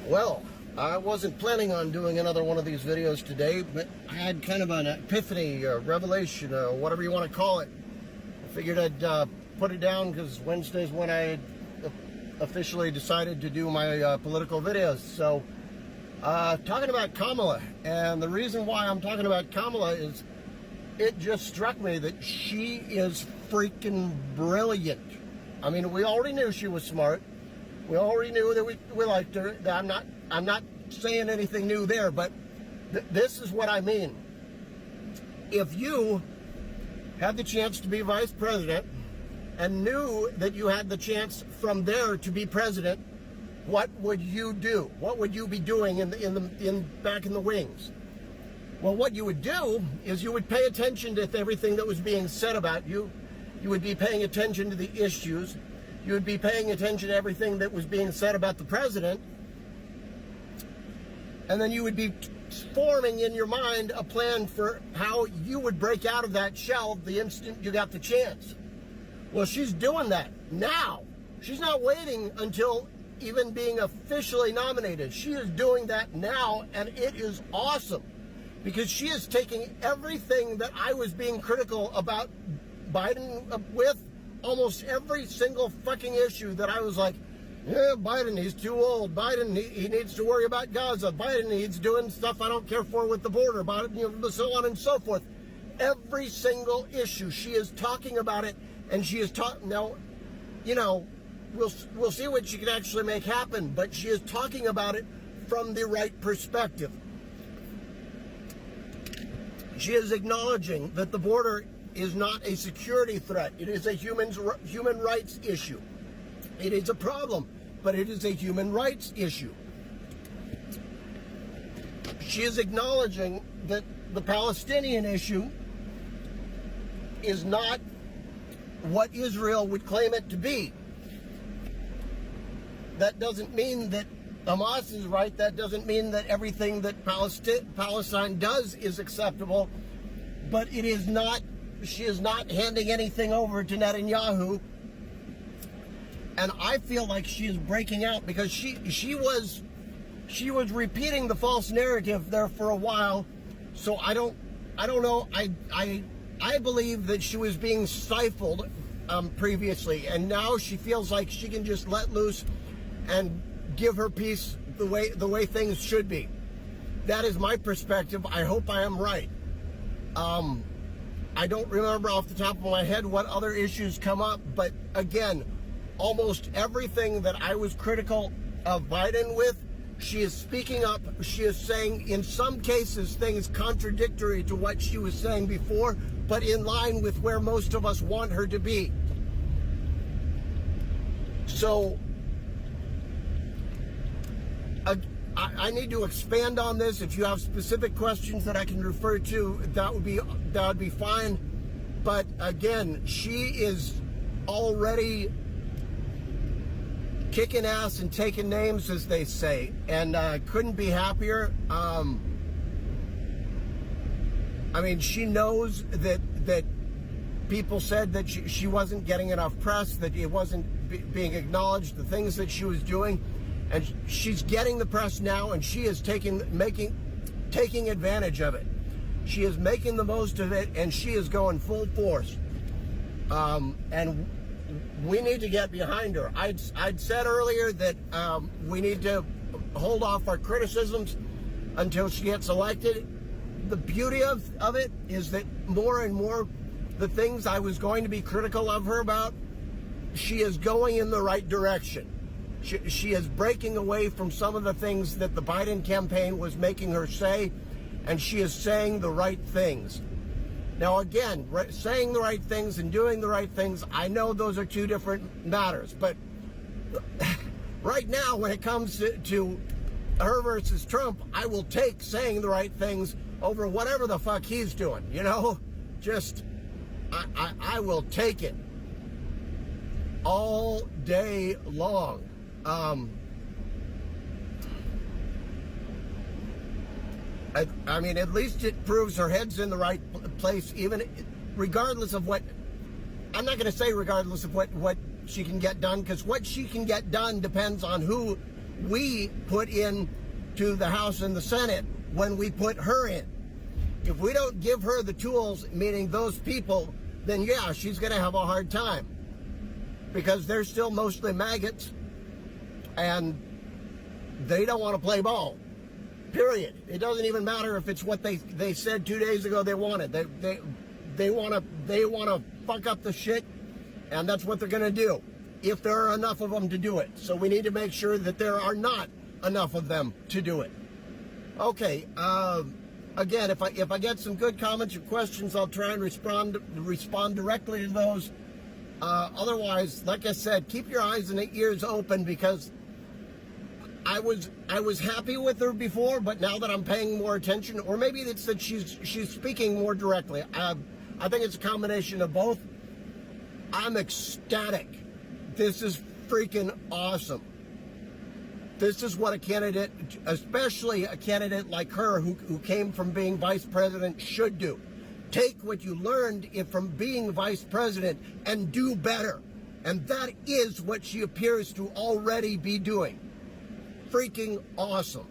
Well, I wasn't planning on doing another one of these videos today, but I had kind of an epiphany, or revelation, or whatever you want to call it. I figured I'd put it down because Wednesday's when I officially decided to do my political videos. So, talking about Kamala, and the reason why I'm talking about Kamala is it just struck me that she is freaking brilliant. I mean, we already knew she was smart. We already knew that we liked her. I'm not saying anything new there, but this is what I mean. If you had the chance to be vice president and knew that you had the chance from there to be president, what would you do? What would you be doing back in the wings? Well, what you would do is you would pay attention to everything that was being said about you. You would be paying attention to the issues. You would be paying attention to everything that was being said about the president. And then you would be forming in your mind a plan for how you would break out of that shell the instant you got the chance. Well, she's doing that now. She's not waiting until even being officially nominated. She is doing that now, and it is awesome. Because she is taking everything that I was being critical about Biden with, almost every single fucking issue that I was like, yeah, Biden, he's too old. Biden, he needs to worry about Gaza. Biden, he's doing stuff I don't care for with the border, so on and so forth. Every single issue, she is talking about it, and she is talking, now, we'll see what she can actually make happen, but she is talking about it from the right perspective. She is acknowledging that the border is not a security threat. It is a human rights issue. It is a problem, but it is a human rights issue. She is acknowledging that the Palestinian issue is not what Israel would claim it to be. That doesn't mean that Hamas is right. That doesn't mean that everything that Palestine does is acceptable, but it is not. She is not handing anything over to Netanyahu, and I feel like she is breaking out because she was repeating the false narrative there for a while. So I don't know. I believe that she was being stifled previously, and now she feels like she can just let loose and give her piece the way things should be. That is my perspective. I hope I am right. I don't remember off the top of my head what other issues come up, but again, almost everything that I was critical of Biden with, she is speaking up. She is saying, in some cases, things contradictory to what she was saying before, but in line with where most of us want her to be. So, I need to expand on this. If you have specific questions that I can refer to, that would be fine. But again, she is already kicking ass and taking names, as they say, and couldn't be happier. I mean, she knows that people said that she wasn't getting enough press, that it wasn't being acknowledged, the things that she was doing. And she's getting the press now, and she is taking advantage of it. She is making the most of it, and she is going full force. And we need to get behind her. I'd said earlier that we need to hold off our criticisms until she gets elected. The beauty of it is that more and more the things I was going to be critical of her about, she is going in the right direction. She is breaking away from some of the things that the Biden campaign was making her say, and she is saying the right things. Now, again, saying the right things and doing the right things, I know those are two different matters, but right now, when it comes to her versus Trump, I will take saying the right things over whatever the fuck he's doing, I will take it all day long. I mean, at least it proves her head's in the right place, even regardless of what, I'm not going to say regardless of what she can get done, because what she can get done depends on who we put in to the House and the Senate when we put her in. If we don't give her the tools, meaning those people, then yeah, she's going to have a hard time, because they're still mostly maggots and they don't want to play ball. Period. It doesn't even matter if it's what they said 2 days ago they wanted. They want to fuck up the shit, and that's what they're going to do if there are enough of them to do it. So we need to make sure that there are not enough of them to do it. Okay. Again, if I get some good comments or questions, I'll try and respond directly to those. Otherwise, like I said, keep your eyes and ears open, because I was happy with her before, but now that I'm paying more attention, or maybe it's that she's speaking more directly. I think it's a combination of both. I'm ecstatic. This is freaking awesome. This is what a candidate, especially a candidate like her who came from being vice president, should do. Take what you learned from being vice president and do better. And that is what she appears to already be doing. Freaking awesome.